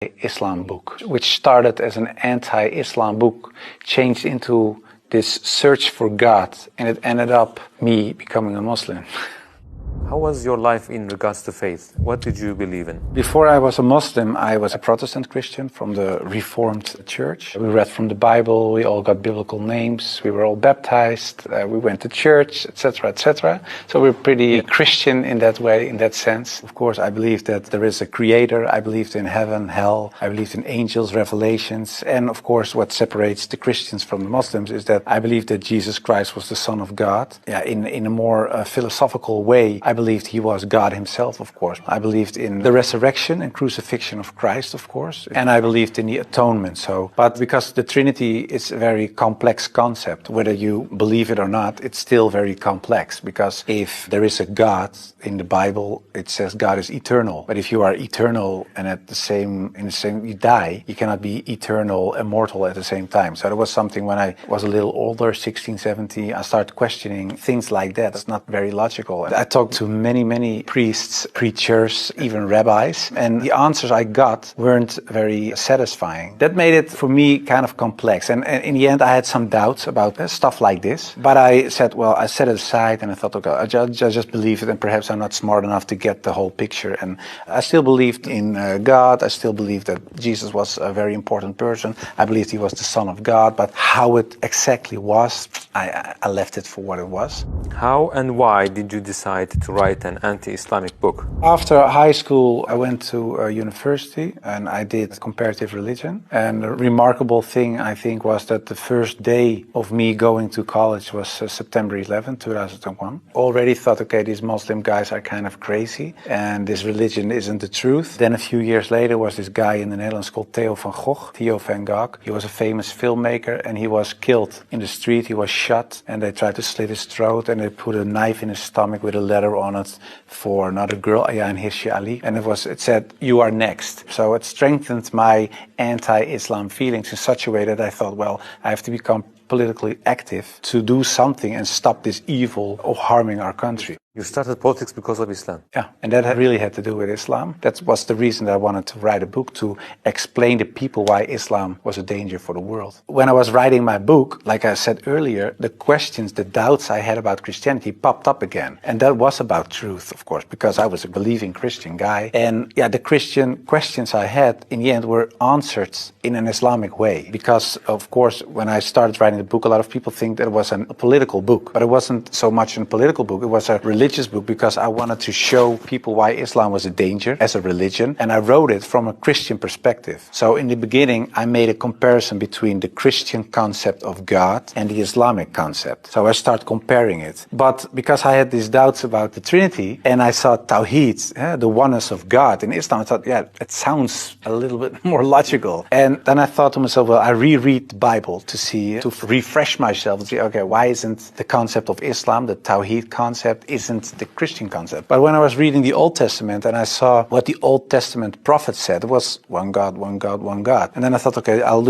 Islam book, which started as an anti-Islam book, changed into this search for God, and it ended up me becoming a Muslim. How was your life in regards to faith? What did you believe in? Before I was a Muslim, I was a Protestant Christian from the Reformed Church. We read from the Bible, we all got biblical names, we were all baptized, we went to church, etc., etc. So we're pretty Christian in that way, in that sense. Of course, I believed that there is a creator, I believed in heaven, hell, I believed in angels, revelations, and of course what separates the Christians from the Muslims is that I believe that Jesus Christ was the Son of God. In a more philosophical way, I believed he was God himself, of course. I believed in the resurrection and crucifixion of Christ, of course. And I believed in the atonement. But because the Trinity is a very complex concept, whether you believe it or not, it's still very complex. Because if there is a God in the Bible, it says God is eternal. But if you are eternal and you die, you cannot be eternal, immortal at the same time. So there was something when I was a little older, 16, 17, I started questioning things like that. It's not very logical. I talked to many priests, preachers, even rabbis, and the answers I got weren't very satisfying. That made it for me kind of complex, and in the end I had some doubts about stuff like this, but I said, well, I set it aside and I thought, okay, I just believe it, and perhaps I'm not smart enough to get the whole picture. And I still believed in God, I still believed that Jesus was a very important person, I believed he was the Son of God, but how it exactly was, I left it for what it was. How and why did you decide to write an anti-Islamic book? After high school, I went to university and I did comparative religion. And the remarkable thing, I think, was that the first day of me going to college was September 11, 2001. Already thought, okay, these Muslim guys are kind of crazy and this religion isn't the truth. Then a few years later was this guy in the Netherlands called Theo van Gogh. He was a famous filmmaker and he was killed in the street. He was shot and they tried to slit his throat and they put a knife in his stomach with a letter on it for another girl, IN SHAA ALLAH, and it said, you are next. So it strengthened my anti-Islam feelings in such a way that I thought, well, I have to become politically active to do something and stop this evil of harming our country. You started politics because of Islam? Yeah, and that really had to do with Islam. That was the reason that I wanted to write a book, to explain to people why Islam was a danger for the world. When I was writing my book, like I said earlier, the questions, the doubts I had about Christianity popped up again. And that was about truth, of course, because I was a believing Christian guy. And yeah, the Christian questions I had, in the end, were answered in an Islamic way. Because, of course, when I started writing the book, a lot of people think that it was a political book. But it wasn't so much a political book, it was a religious book, because I wanted to show people why Islam was a danger as a religion, and I wrote it from a Christian perspective. So in the beginning I made a comparison between the Christian concept of God and the Islamic concept. So I started comparing it. But because I had these doubts about the Trinity and I saw Tawheed, the oneness of God in Islam, I thought, yeah, it sounds a little bit more logical. And then I thought to myself, well, I reread the Bible to refresh myself and see, okay, why isn't the concept of Islam, the Tawheed concept, isn't the Christian concept? But when I was reading the Old Testament and I saw what the Old Testament prophets said, it was one God, one God, one God. And then I thought, okay, I'll